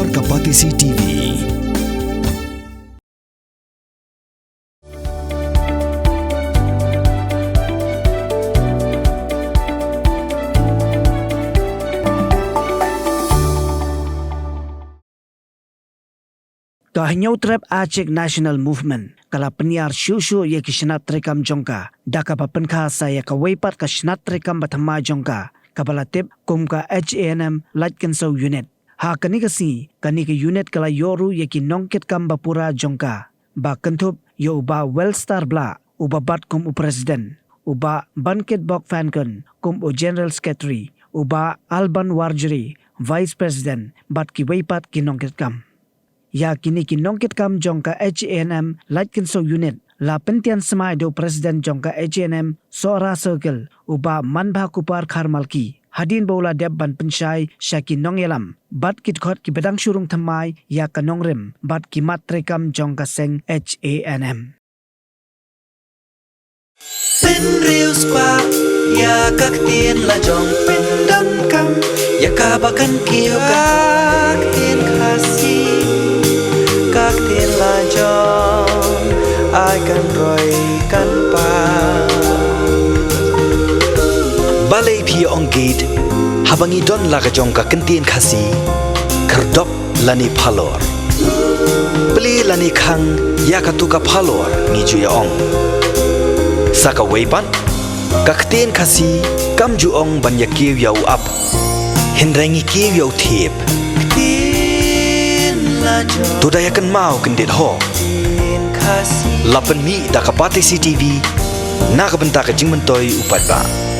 Halor Kapatisi TV. Kahnyau trap Aceh National Movement kala penyiar syushu ye ki Shnat Treikam jongka daka pa Pynkha saya ka weipat ka Shnat Treikam ba Thymmai jongka kapala tip kum ka Hanm Laitkynsew unit ha kani ka unit kala yoru ye ki nongket kam ba pura jongka ba kentup yo ba Wellstar bla uba bat kum u president uba banket bok fankun kum u general secretary uba Alban Warjeri vice president bat ki weipat ki nongket kam ya kini ki nongket kam jongka Hanm Laitkynsew unit la pentian semai do presiden jongka Hanm Sora circle uba manbha kupar kharmalki hadin bola deb ban pensyai syaki nongyelam bat kit khot ki bedang syurung Thymmai ya ka nongrem bat ki mat Treikam jongka seng Hanm Pen riu spa ya kak tien la jong pen dam kam ya ka bakan kiu kak tien khasi kak tien la jong ai kan roi kan pa balai phi ong gate habangi don la ka jong ka kentien khasi kerdop lani phalor beli lani khang ya ka tu ka phalor ni ju ya ong Saka weipan, kakten kasi kam juong banya kiw yaw up, hindrangi kiw yaw tip. Tudayakan mau kendit ho. Lapan mi da kapatisi TV, nakabenta ka jing mentoy upat ba.